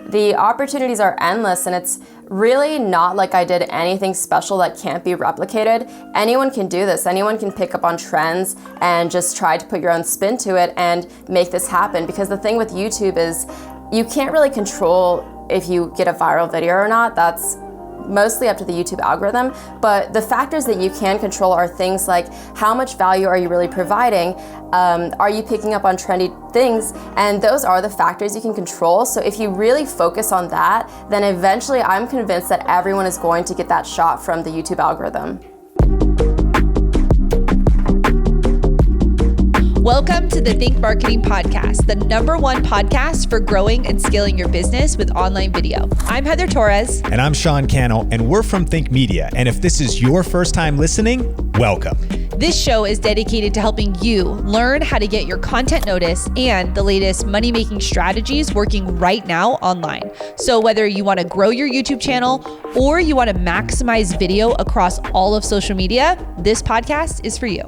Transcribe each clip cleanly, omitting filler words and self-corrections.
the opportunities are endless, and it's really not like I did anything special that can't be replicated. Anyone can do this. Anyone can pick up on trends and just try to put your own spin to it and make this happen. Because the thing with YouTube is you can't really control if you get a viral video or not. That's mostly up to the YouTube algorithm, but the factors that you can control are things like how much value are you really providing, are you picking up on trendy things, and those are the factors you can control. So if you really focus on that, then eventually I'm convinced that everyone is going to get that shot from the YouTube algorithm. Welcome to the Think Marketing Podcast, the #1 podcast for growing and scaling your business with online video. I'm Heather Torres. And I'm Sean Cannell, and we're from Think Media. And if this is your first time listening, welcome. This show is dedicated to helping you learn how to get your content noticed and the latest money-making strategies working right now online. So whether you want to grow your YouTube channel or you want to maximize video across all of social media, this podcast is for you.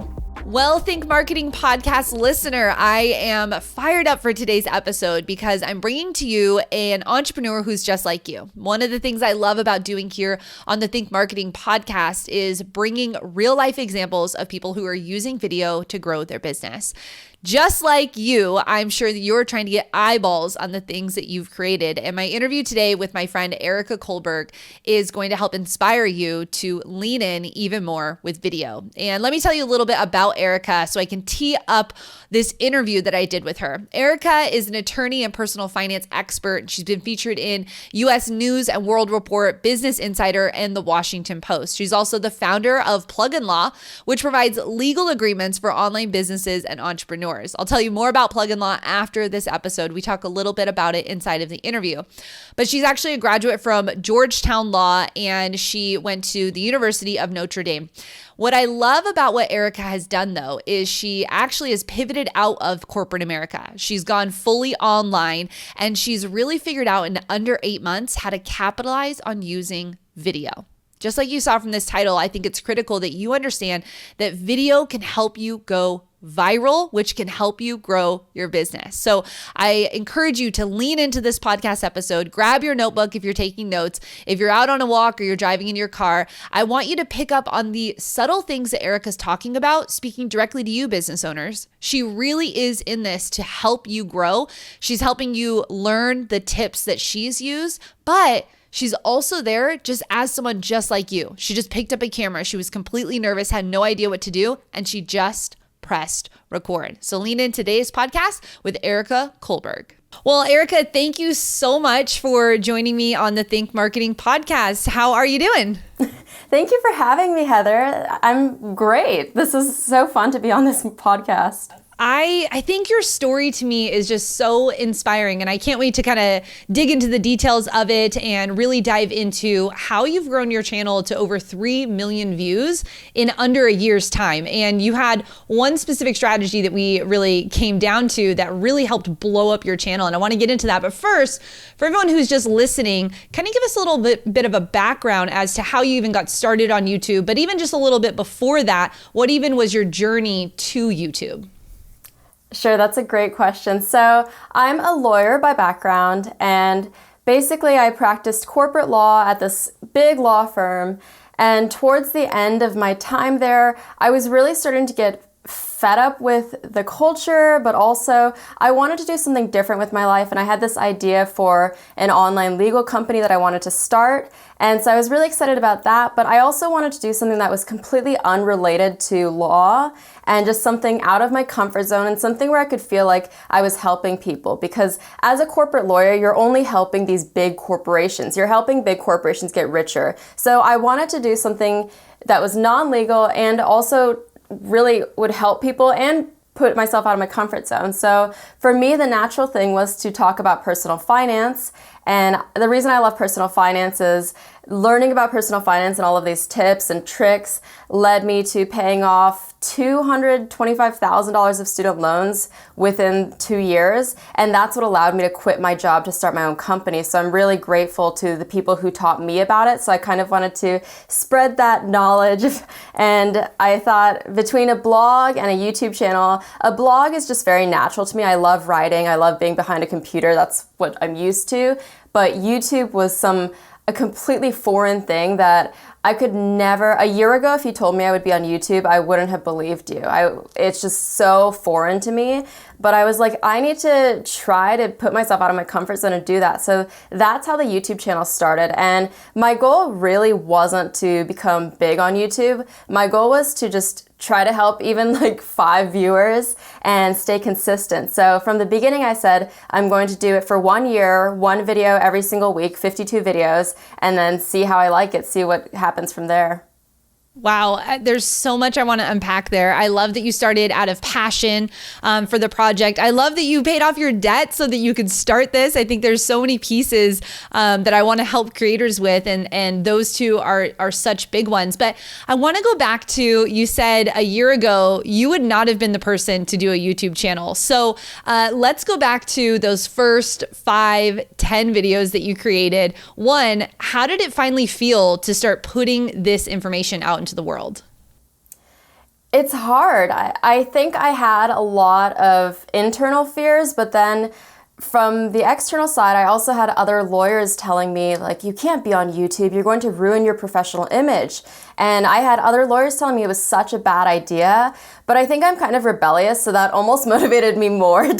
Well, Think Marketing Podcast listener, I am fired up for today's episode because I'm bringing to you an entrepreneur who's just like you. One of the things I love about doing here on the Think Marketing Podcast is bringing real life examples of people who are using video to grow their business. Just like you, I'm sure that you're trying to get eyeballs on the things that you've created. And my interview today with my friend Erika Kullberg is going to help inspire you to lean in even more with video. And let me tell you a little bit about Erika so I can tee up this interview that I did with her. Erika is an attorney and personal finance expert. She's been featured in U.S. News and World Report, Business Insider, and the Washington Post. She's also the founder of Plug & Law, which provides legal agreements for online businesses and entrepreneurs. I'll tell you more about Plug & Law after this episode. We talk a little bit about it inside of the interview. But she's actually a graduate from Georgetown Law, and she went to the University of Notre Dame. What I love about what Erika has done, though, is she actually has pivoted out of corporate America. She's gone fully online, and she's really figured out in under 8 months how to capitalize on using video. Just like you saw from this title, I think it's critical that you understand that video can help you go viral, which can help you grow your business. So I encourage you to lean into this podcast episode. Grab your notebook if you're taking notes. If you're out on a walk or you're driving in your car, I want you to pick up on the subtle things that Erika's talking about, speaking directly to you business owners. She really is in this to help you grow. She's helping you learn the tips that she's used, but she's also there just as someone just like you. She just picked up a camera. She was completely nervous, had no idea what to do, and she just pressed record. So lean in today's podcast with Erika Kullberg. Well, Erika, thank you so much for joining me on the Think Marketing Podcast. How are you doing? Thank you for having me, Heather. I'm great. This is so fun to be on this podcast. I think your story to me is just so inspiring, and I can't wait to kind of dig into the details of it and really dive into how you've grown your channel to over 3 million views in under a year's time. And you had one specific strategy that we really came down to that really helped blow up your channel, and I want to get into that. But first, for everyone who's just listening, kind of give us a little bit of a background as to how you even got started on YouTube, but even just a little bit before that, what even was your journey to YouTube? Sure, that's a great question. So I'm a lawyer by background, and basically I practiced corporate law at this big law firm. And towards the end of my time there, I was really starting to get fed up with the culture, but also I wanted to do something different with my life. And I had this idea for an online legal company that I wanted to start. And so I was really excited about that. But I also wanted to do something that was completely unrelated to law and just something out of my comfort zone and something where I could feel like I was helping people. Because as a corporate lawyer, you're only helping these big corporations. You're helping big corporations get richer. So I wanted to do something that was non-legal and also really would help people and put myself out of my comfort zone. So for me, the natural thing was to talk about personal finance. And the reason I love personal finance is learning about personal finance and all of these tips and tricks led me to paying off $225,000 of student loans within 2 years. And that's what allowed me to quit my job to start my own company. So I'm really grateful to the people who taught me about it. So I kind of wanted to spread that knowledge. And I thought between a blog and a YouTube channel, a blog is just very natural to me. I love writing. I love being behind a computer. That's what I'm used to. but YouTube was a completely foreign thing that I could never, a year ago, if you told me I would be on YouTube, I wouldn't have believed you. It's just so foreign to me. But I was like, I need to try to put myself out of my comfort zone and do that. So that's how the YouTube channel started. And my goal really wasn't to become big on YouTube. My goal was to just try to help even like 5 viewers and stay consistent. So from the beginning, I said, I'm going to do it for 1 year, 1 video every single week, 52 videos, and then see how I like it, see what happens from there. Wow, there's so much I want to unpack there. I love that you started out of passion for the project. I love that you paid off your debt so that you could start this. I think there's so many pieces that I want to help creators with, and those two are such big ones. But I want to go back to, you said a year ago, you would not have been the person to do a YouTube channel. So let's go back to those first 5, 10 videos that you created. One, how did it finally feel to start putting this information out into the world? It's hard. I think I had a lot of internal fears, but then from the external side, I also had other lawyers telling me, like, you can't be on YouTube, you're going to ruin your professional image. And I had other lawyers telling me it was such a bad idea, but I think I'm kind of rebellious, so that almost motivated me more to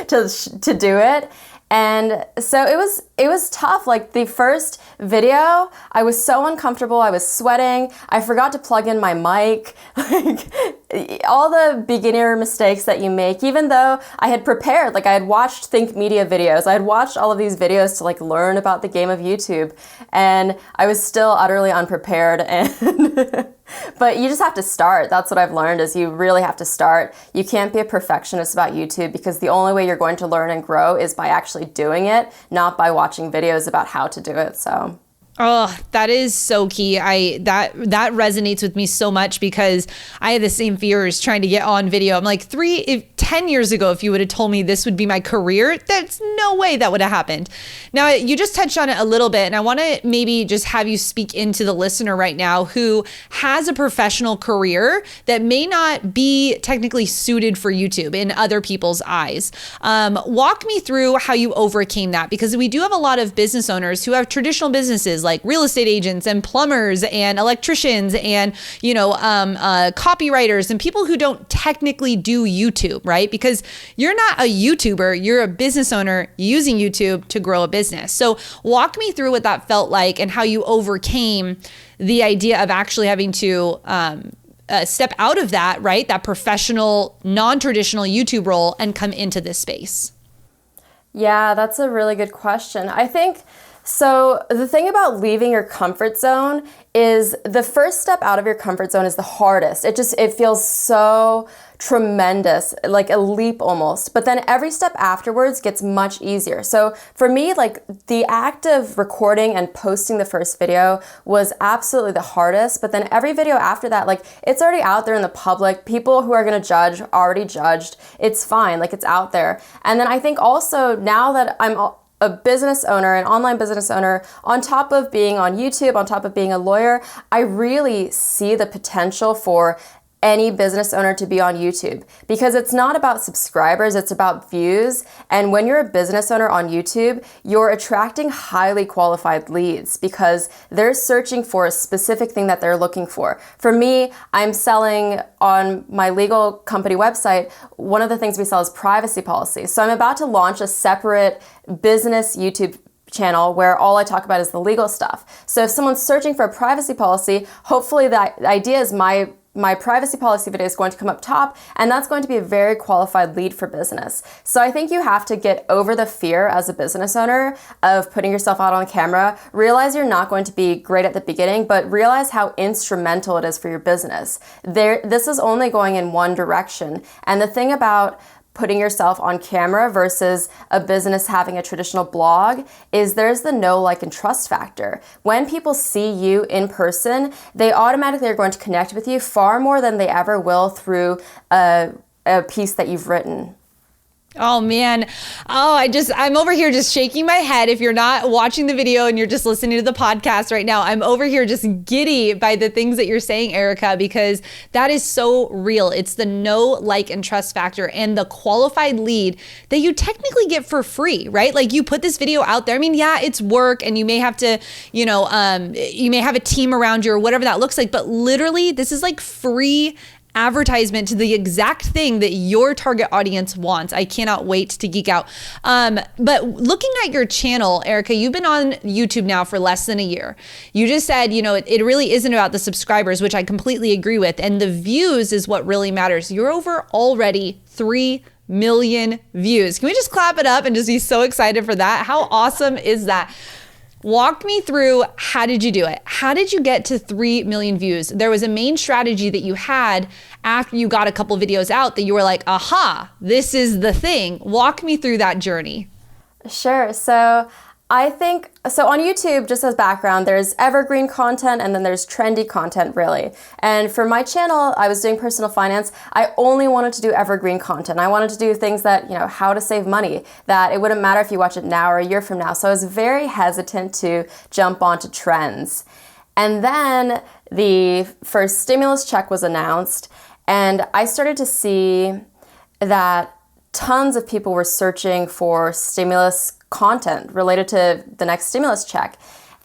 do it. And so it was tough. Like the first video, I was so uncomfortable. I was sweating. I forgot to plug in my mic. Like all the beginner mistakes that you make, even though I had prepared, like I had watched Think Media videos. I had watched all of these videos to like learn about the game of YouTube, and I was still utterly unprepared. And but you just have to start. That's what I've learned, is you really have to start. You can't be a perfectionist about YouTube, because the only way you're going to learn and grow is by actually doing it, not by watching videos about how to do it. So. Oh, that is so key. That resonates with me so much, because I had the same fears trying to get on video. I'm like 10 years ago, if you would have told me this would be my career, that's no way that would have happened. Now, you just touched on it a little bit, and I want to maybe just have you speak into the listener right now who has a professional career that may not be technically suited for YouTube in other people's eyes. Walk me through how you overcame that, because we do have a lot of business owners who have traditional businesses like real estate agents and plumbers and electricians and, copywriters and people who don't technically do YouTube, right? Because you're not a YouTuber, you're a business owner using YouTube to grow a business. So walk me through what that felt like and how you overcame the idea of actually having to step out of that, right? That professional, non-traditional YouTube role and come into this space. Yeah, that's a really good question. I think so. The thing about leaving your comfort zone is the first step out of your comfort zone is the hardest. It feels so tremendous, like a leap almost. But then every step afterwards gets much easier. So for me, like the act of recording and posting the first video was absolutely the hardest. But then every video after that, like it's already out there in the public. People who are going to judge already judged. It's fine. Like it's out there. And then I think also now that I'm a business owner, an online business owner, on top of being on YouTube, on top of being a lawyer, I really see the potential for any business owner to be on YouTube, because it's not about subscribers, it's about views. And when you're a business owner on YouTube, you're attracting highly qualified leads because they're searching for a specific thing that they're looking for. For me, I'm selling on my legal company website. One of the things we sell is privacy policy. So I'm about to launch a separate business YouTube channel where all I talk about is the legal stuff. So if someone's searching for a privacy policy, hopefully the idea is my privacy policy video is going to come up top, and that's going to be a very qualified lead for business. So I think you have to get over the fear as a business owner of putting yourself out on camera. Realize you're not going to be great at the beginning, but realize how instrumental it is for your business. This is only going in one direction. And the thing about putting yourself on camera versus a business having a traditional blog is there's the know, like, and trust factor. When people see you in person, they automatically are going to connect with you far more than they ever will through a piece that you've written. Oh man. I'm over here just shaking my head. If you're not watching the video and you're just listening to the podcast right now, I'm over here just giddy by the things that you're saying, Erika, because that is so real. It's the know, like, and trust factor and the qualified lead that you technically get for free, right? Like you put this video out there. I mean, yeah, it's work and you may have to, you may have a team around you or whatever that looks like, but literally this is like free advertisement to the exact thing that your target audience wants. I cannot wait to geek out. But looking at your channel, Erika, you've been on YouTube now for less than a year. You just said, it really isn't about the subscribers, which I completely agree with. And the views is what really matters. You're over already 3 million views. Can we just clap it up and just be so excited for that? How awesome is that? Walk me through, how did you do it? How did you get to 3 million views? There was a main strategy that you had after you got a couple videos out that you were like, aha, this is the thing. Walk me through that journey. Sure. So on YouTube, just as background, there's evergreen content and then there's trendy content, really. And for my channel, I was doing personal finance. I only wanted to do evergreen content. I wanted to do things that, how to save money, that it wouldn't matter if you watch it now or a year from now. So I was very hesitant to jump onto trends. And then the first stimulus check was announced, and I started to see that tons of people were searching for stimulus content related to the next stimulus check.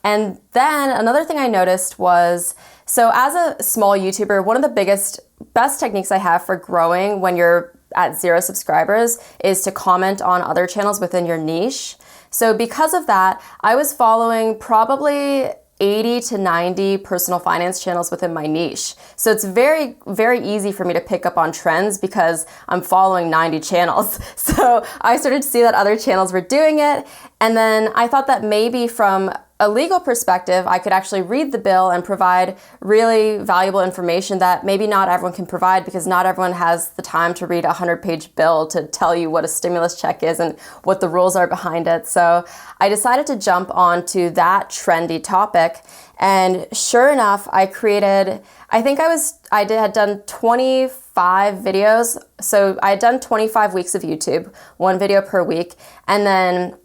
And then another thing I noticed was, so as a small YouTuber, one of the best techniques I have for growing when you're at 0 subscribers is to comment on other channels within your niche. So because of that, I was following probably 80 to 90 personal finance channels within my niche. So it's very, very easy for me to pick up on trends because I'm following 90 channels. So I started to see that other channels were doing it. And then I thought that maybe from a legal perspective, I could actually read the bill and provide really valuable information that maybe not everyone can provide, because not everyone has the time to read a 100-page bill to tell you what a stimulus check is and what the rules are behind it. So I decided to jump onto that trendy topic. And sure enough, I had done 25 videos. So I had done 25 weeks of YouTube, 1 video per week. And then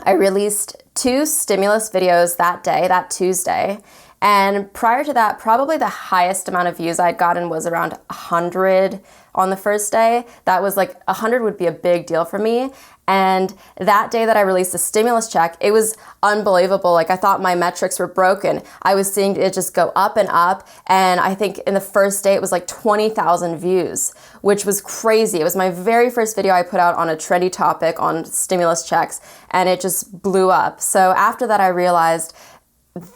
I released 2 stimulus videos that day, that Tuesday. And prior to that, probably the highest amount of views I'd gotten was around 100 on the first day. That was like 100 would be a big deal for me. And that day that I released the stimulus check, it was unbelievable. Like I thought my metrics were broken. I was seeing it just go up and up. And I think in the first day it was like 20,000 views, which was crazy. It was my very first video I put out on a trendy topic on stimulus checks, and it just blew up. So after that, I realized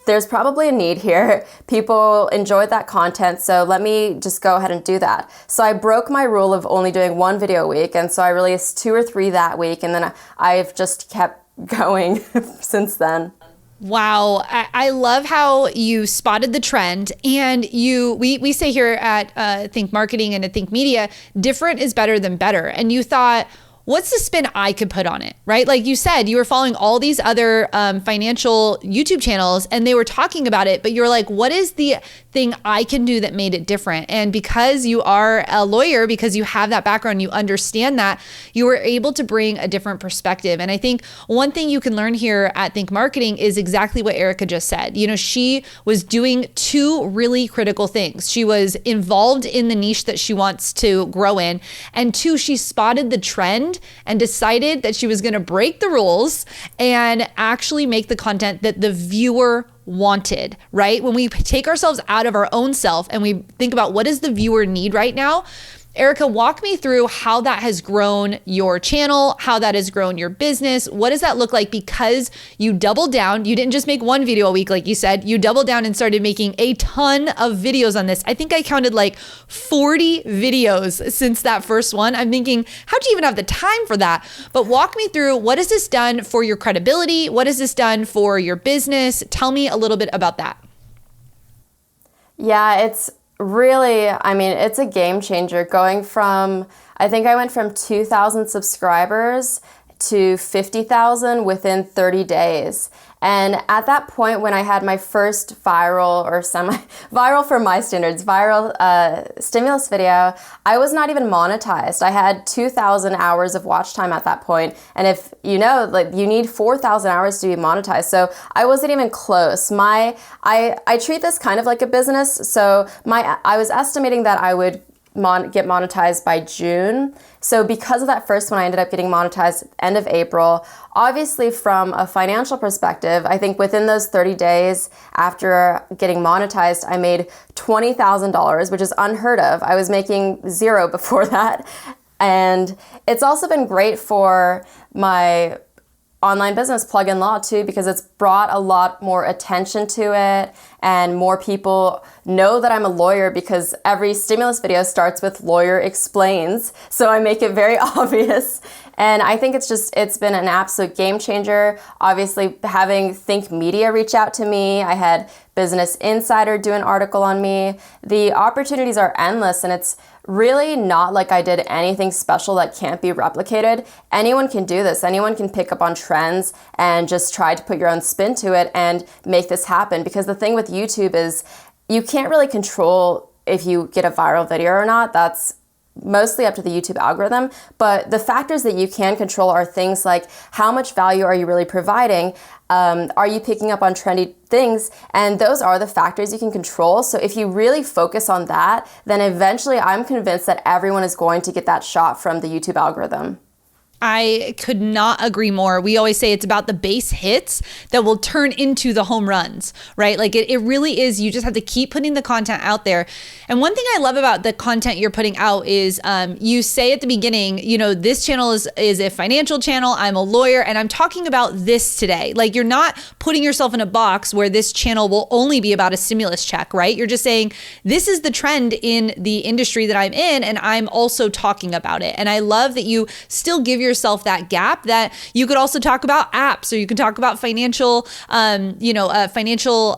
there's probably a need here. People enjoyed that content, so let me just go ahead and do that. So I broke my rule of only doing 1 video a week, and so I released 2 or 3 that week, and then I've just kept going since then. Wow. I love how you spotted the trend, and we say here at Think Marketing and at Think Media, different is better than better. And you thought, what's the spin I could put on it, right? Like you said, you were following all these other financial YouTube channels and they were talking about it, but you're like, what is the thing I can do that made it different? And because you are a lawyer, because you have that background, you understand that, you were able to bring a different perspective. And I think one thing you can learn here at Think Marketing is exactly what Erika just said. She was doing 2 really critical things. She was involved in the niche that she wants to grow in. And 2, she spotted the trend and decided that she was going to break the rules and actually make the content that the viewer wanted, right? When we take ourselves out of our own self and we think about what does the viewer need right now, Erika, walk me through how that has grown your channel, how that has grown your business. What does that look like? Because you doubled down. You didn't just make 1 video a week, like you said. You doubled down and started making a ton of videos on this. I think I counted like 40 videos since that first one. I'm thinking, how'd you even have the time for that? But walk me through, what has this done for your credibility? What has this done for your business? Tell me a little bit about that. Yeah, it's a game changer. I think I went from 2,000 subscribers to 50,000 within 30 days. And at that point, when I had my first viral or semi-viral for my standards, viral stimulus video, I was not even monetized. I had 2,000 hours of watch time at that point. And if you know, like you need 4,000 hours to be monetized. So I wasn't even close. I treat this kind of like a business. So I was estimating that I would get monetized by June. So because of that first one, I ended up getting monetized end of April. Obviously, from a financial perspective, I think within those 30 days after getting monetized, I made $20,000, which is unheard of. I was making zero before that. And it's also been great for my online business, Plug in Law, too, because it's brought a lot more attention to it, and more people know that I'm a lawyer because every stimulus video starts with lawyer explains. So I make it very obvious. And I think it's been an absolute game changer. Obviously, having Think Media reach out to me, I had Business Insider do an article on me. The opportunities are endless, and it's really not like I did anything special that can't be replicated. Anyone can do this. Anyone can pick up on trends and just try to put your own spin to it and make this happen. Because the thing with YouTube is you can't really control if you get a viral video or not. That's mostly up to the YouTube algorithm, but the factors that you can control are things like how much value are you really providing? Are you picking up on trendy things? And those are the factors you can control. So if you really focus on that, then eventually I'm convinced that everyone is going to get that shot from the YouTube algorithm. I could not agree more. We always say it's about the base hits that will turn into the home runs, right? Like it really is. You just have to keep putting the content out there. And one thing I love about the content you're putting out is you say at the beginning, you know, this channel is a financial channel. I'm a lawyer and I'm talking about this today. Like you're not putting yourself in a box where this channel will only be about a stimulus check, right? You're just saying this is the trend in the industry that I'm in and I'm also talking about it. And I love that you still give yourself that gap that you could also talk about apps, or you can talk about financial, financial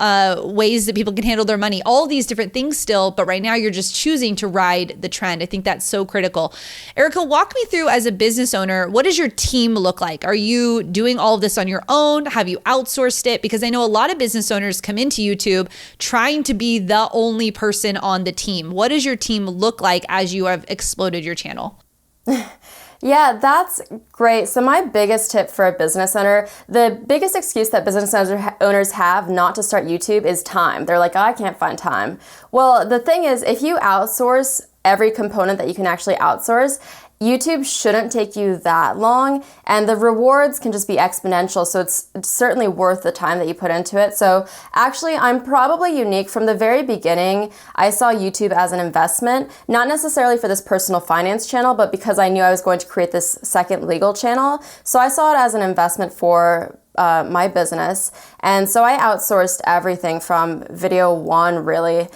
ways that people can handle their money, all these different things still. But right now you're just choosing to ride the trend. I think that's so critical. Erika, walk me through as a business owner, what does your team look like? Are you doing all of this on your own? Have you outsourced it? Because I know a lot of business owners come into YouTube trying to be the only person on the team. What does your team look like as you have exploded your channel? Yeah, that's great. So my biggest tip for a business owner, the biggest excuse that business owners have not to start YouTube is time. They're like, oh, I can't find time. Well, the thing is, if you outsource every component that you can actually outsource, YouTube shouldn't take you that long, and the rewards can just be exponential, so it's certainly worth the time that you put into it. So actually, I'm probably unique. From the very beginning, I saw YouTube as an investment, not necessarily for this personal finance channel, but because I knew I was going to create this second legal channel. So I saw it as an investment for my business. And so I outsourced everything from video one, really.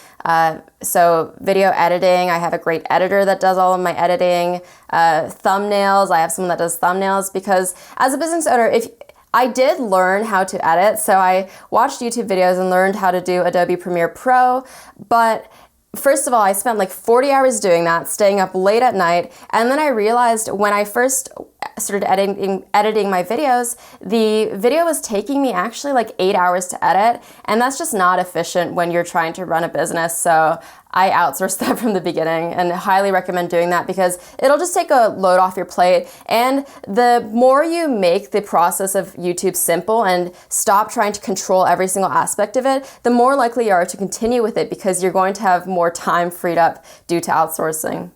So video editing, I have a great editor that does all of my editing. Thumbnails, I have someone that does thumbnails, because as a business owner, if I did learn how to edit, so I watched YouTube videos and learned how to do Adobe Premiere Pro, but first of all, I spent like 40 hours doing that, staying up late at night, and then I realized when I first started editing my videos, the video was taking me actually like 8 hours to edit, and that's just not efficient when you're trying to run a business. So I outsourced that from the beginning and highly recommend doing that, because it'll just take a load off your plate. And the more you make the process of YouTube simple and stop trying to control every single aspect of it, the more likely you are to continue with it, because you're going to have more time freed up due to outsourcing.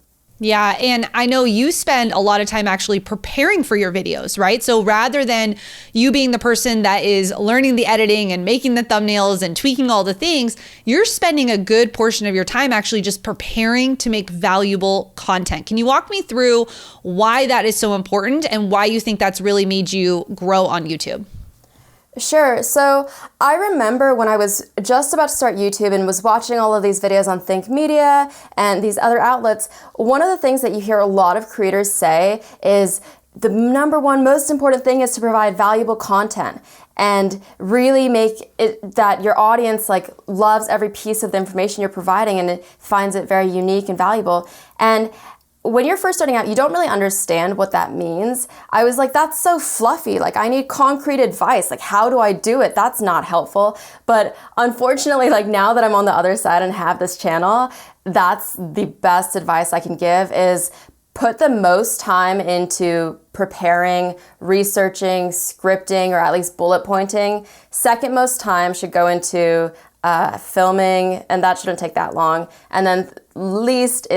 Yeah. And I know you spend a lot of time actually preparing for your videos, right? So rather than you being the person that is learning the editing and making the thumbnails and tweaking all the things, you're spending a good portion of your time actually just preparing to make valuable content. Can you walk me through why that is so important and why you think that's really made you grow on YouTube? Sure. So I remember when I was just about to start YouTube and was watching all of these videos on Think Media and these other outlets, one of the things that you hear a lot of creators say is the number one most important thing is to provide valuable content and really make it that your audience like loves every piece of the information you're providing and it finds it very unique and valuable. And when you're first starting out, you don't really understand what that means. I was like, that's so fluffy. Like, I need concrete advice. Like, how do I do it? That's not helpful. But unfortunately, like, now that I'm on the other side and have this channel, that's the best advice I can give is put the most time into preparing, researching, scripting, or at least bullet pointing. Second most time should go into filming, and that shouldn't take that long. And then least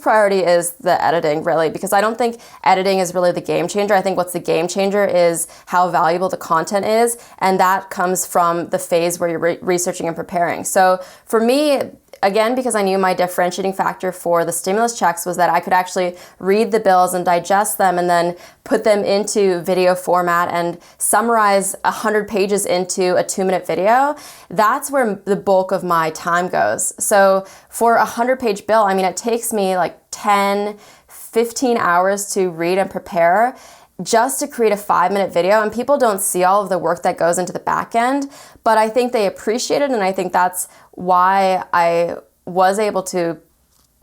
priority is the editing, really, because I don't think editing is really the game changer. I think what's the game changer is how valuable the content is, and that comes from the phase where you're researching and preparing. So for me, again, because I knew my differentiating factor for the stimulus checks was that I could actually read the bills and digest them and then put them into video format and summarize 100 pages into a 2-minute video. That's where the bulk of my time goes. So for a 100-page bill, I mean, it takes me like 10, 15 hours to read and prepare just to create a 5-minute video, and people don't see all of the work that goes into the back end, but I think they appreciate it, and I think that's why I was able to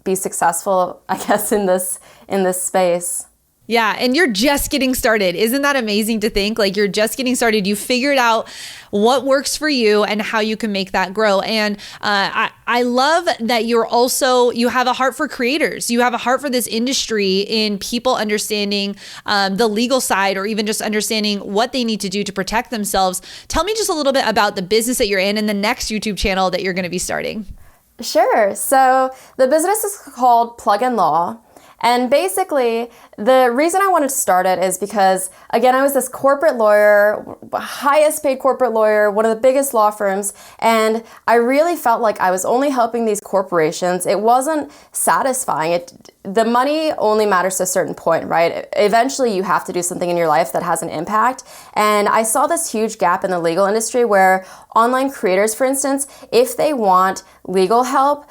be successful, I guess, in this space. Yeah, and you're just getting started. Isn't that amazing to think? Like, you're just getting started. You figured out what works for you and how you can make that grow. And I love that you have a heart for creators. You have a heart for this industry in people understanding the legal side, or even just understanding what they need to do to protect themselves. Tell me just a little bit about the business that you're in and the next YouTube channel that you're going to be starting. Sure. So the business is called Plug and Law. And basically, the reason I wanted to start it is because, again, I was this corporate lawyer, highest paid corporate lawyer, one of the biggest law firms, and I really felt like I was only helping these corporations. It wasn't satisfying. The money only matters to a certain point, right? Eventually, you have to do something in your life that has an impact. And I saw this huge gap in the legal industry where online creators, for instance, if they want legal help,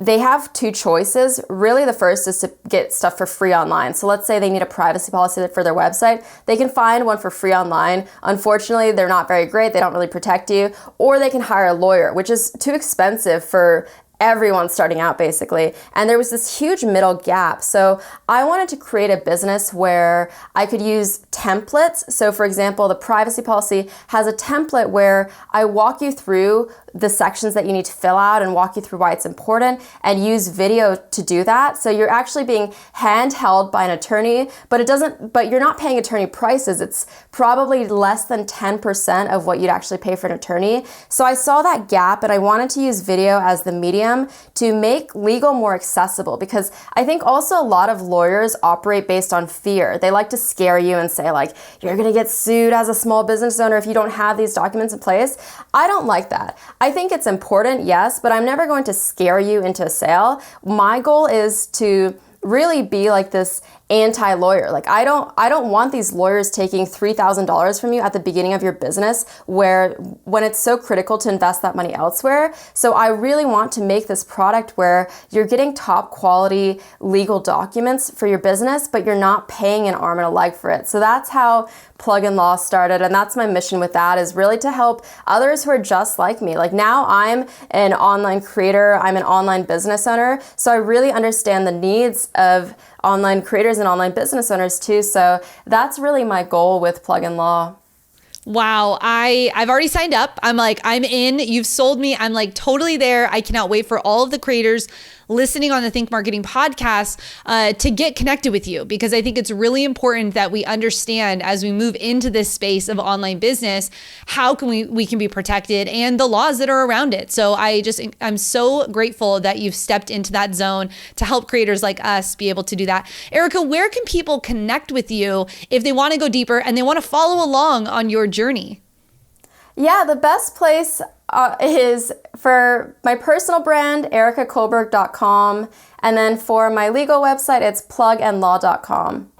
they have two choices. Really, the first is to get stuff for free online. So let's say they need a privacy policy for their website. They can find one for free online. Unfortunately, they're not very great. They don't really protect you. Or they can hire a lawyer, which is too expensive for everyone starting out, basically. And there was this huge middle gap. So I wanted to create a business where I could use templates. So for example, the privacy policy has a template where I walk you through the sections that you need to fill out and walk you through why it's important, and use video to do that. So you're actually being handheld by an attorney, but you're not paying attorney prices. It's probably less than 10% of what you'd actually pay for an attorney. So I saw that gap, and I wanted to use video as the medium to make legal more accessible, because I think also a lot of lawyers operate based on fear. They like to scare you and say, like, you're gonna get sued as a small business owner if you don't have these documents in place. I don't like that. I think it's important, yes, but I'm never going to scare you into a sale. My goal is to really be like this anti-lawyer. Like, I don't want these lawyers taking $3,000 from you at the beginning of your business when it's so critical to invest that money elsewhere. So I really want to make this product where you're getting top quality legal documents for your business, but you're not paying an arm and a leg for it. So that's how Plug and Law started, and that's my mission with that, is really to help others who are just like me. Like, now I'm an online creator, I'm an online business owner, so I really understand the needs of online creators and online business owners too. So that's really my goal with Plug and Law. Wow. I've already signed up. I'm in. You've sold me. I'm like totally there. I cannot wait for all of the creators listening on the Think Marketing podcast to get connected with you, because I think it's really important that we understand, as we move into this space of online business, how can we can be protected and the laws that are around it. So I'm so grateful that you've stepped into that zone to help creators like us be able to do that. Erika, where can people connect with you if they want to go deeper and they want to follow along on your journey? Yeah, the best place is for my personal brand, erikakullberg.com. And then for my legal website, it's plugandlaw.com.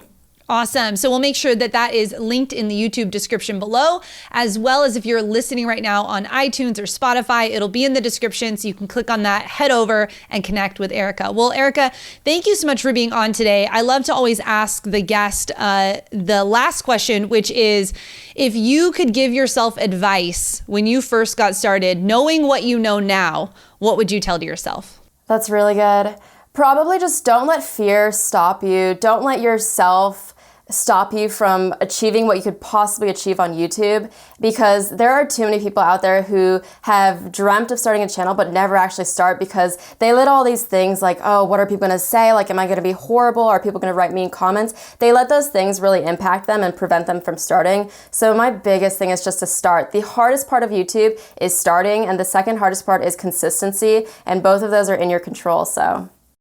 Awesome. So we'll make sure that is linked in the YouTube description below, as well as if you're listening right now on iTunes or Spotify, it'll be in the description, so you can click on that, head over and connect with Erika. Well, Erika, thank you so much for being on today. I love to always ask the guest the last question, which is, if you could give yourself advice when you first got started, knowing what you know now, what would you tell to yourself? That's really good. Probably just don't let fear stop you. Don't let yourself stop you from achieving what you could possibly achieve on YouTube, because there are too many people out there who have dreamt of starting a channel but never actually start because they let all these things like, oh, what are people going to say? Like, am I going to be horrible? Are people going to write mean comments? They let those things really impact them and prevent them from starting. So my biggest thing is just to start. The hardest part of YouTube is starting, and the second hardest part is consistency, and both of those are in your control.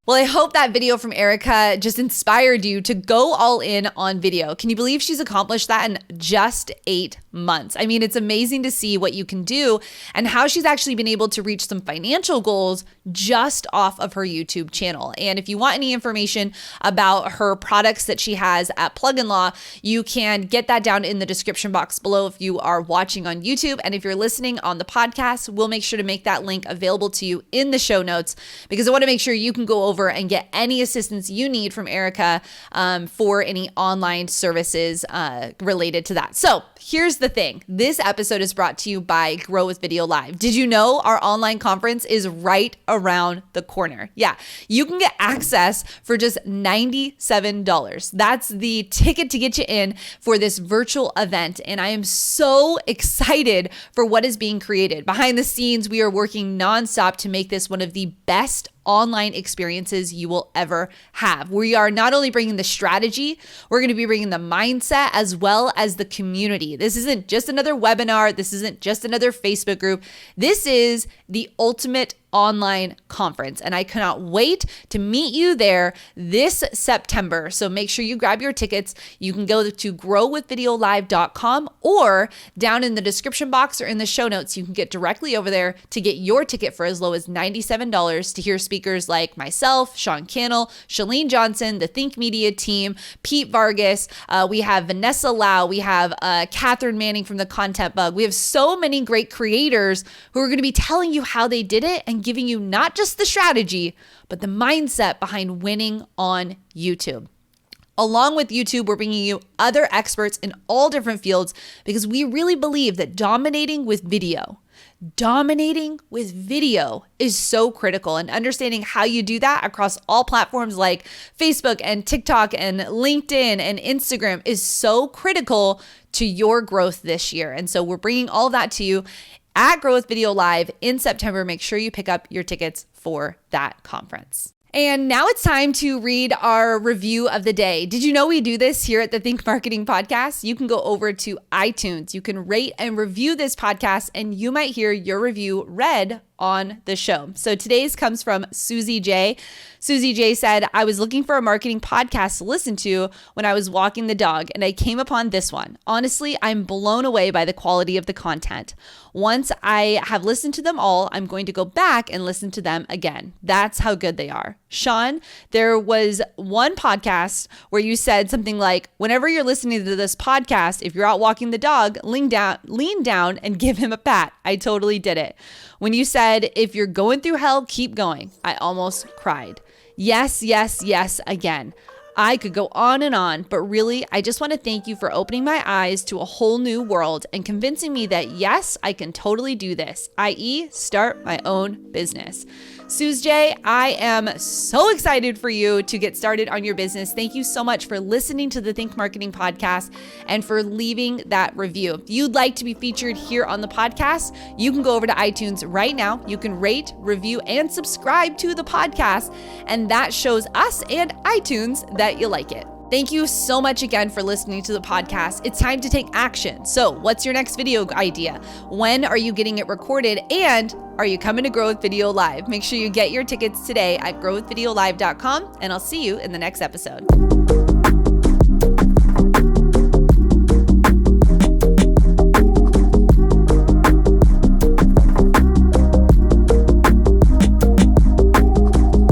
Well, I hope that video from Erika just inspired you to go all in on video. Can you believe she's accomplished that in just 8 months? I mean, it's amazing to see what you can do and how she's actually been able to reach some financial goals just off of her YouTube channel. And if you want any information about her products that she has at Plug & Law, you can get that down in the description box below if you are watching on YouTube. And if you're listening on the podcast, we'll make sure to make that link available to you in the show notes, because I want to make sure you can go over and get any assistance you need from Erika for any online services related to that. So here's the thing. This episode is brought to you by Grow with Video Live. Did you know our online conference is right around the corner? Yeah, you can get access for just $97. That's the ticket to get you in for this virtual event. And I am so excited for what is being created. Behind the scenes, we are working nonstop to make this one of the best online experiences you will ever have. We are not only bringing the strategy, we're going to be bringing the mindset as well as the community. This isn't just another webinar. This isn't just another Facebook group. This is the ultimate online conference, and I cannot wait to meet you there this September. So make sure you grab your tickets. You can go to growwithvideolive.com, or down in the description box or in the show notes, you can get directly over there to get your ticket for as low as $97 to hear speakers like myself, Sean Cannell, Shalene Johnson, the Think Media team, Pete Vargas. We have Vanessa Lau. We have Catherine Manning from the Content Bug. We have so many great creators who are going to be telling you how they did it and giving you not just the strategy, but the mindset behind winning on YouTube. Along with YouTube, we're bringing you other experts in all different fields, because we really believe that dominating with video is so critical, and understanding how you do that across all platforms like Facebook and TikTok and LinkedIn and Instagram is so critical to your growth this year. And so we're bringing all of that to you at Grow with Video Live in September. Make sure you pick up your tickets for that conference. And now it's time to read our review of the day. Did you know we do this here at the Think Marketing Podcast? You can go over to iTunes. You can rate and review this podcast, and you might hear your review read on the show. So today's comes from Susie J. Susie J said, I was looking for a marketing podcast to listen to when I was walking the dog, and I came upon this one. Honestly, I'm blown away by the quality of the content. Once I have listened to them all, I'm going to go back and listen to them again. That's how good they are. Sean, there was one podcast where you said something like, whenever you're listening to this podcast, if you're out walking the dog, lean down and give him a pat. I totally did it. When you said, if you're going through hell, keep going, I almost cried. Yes, yes, yes, again. I could go on, but really, I just want to thank you for opening my eyes to a whole new world and convincing me that yes, I can totally do this, i.e. start my own business. Suze J, I am so excited for you to get started on your business. Thank you so much for listening to the Think Marketing Podcast and for leaving that review. If you'd like to be featured here on the podcast, you can go over to iTunes right now. You can rate, review, and subscribe to the podcast, and that shows us and iTunes that you like it. Thank you so much again for listening to the podcast. It's time to take action. So what's your next video idea? When are you getting it recorded? And are you coming to Grow with Video Live? Make sure you get your tickets today at growwithvideolive.com, and I'll see you in the next episode.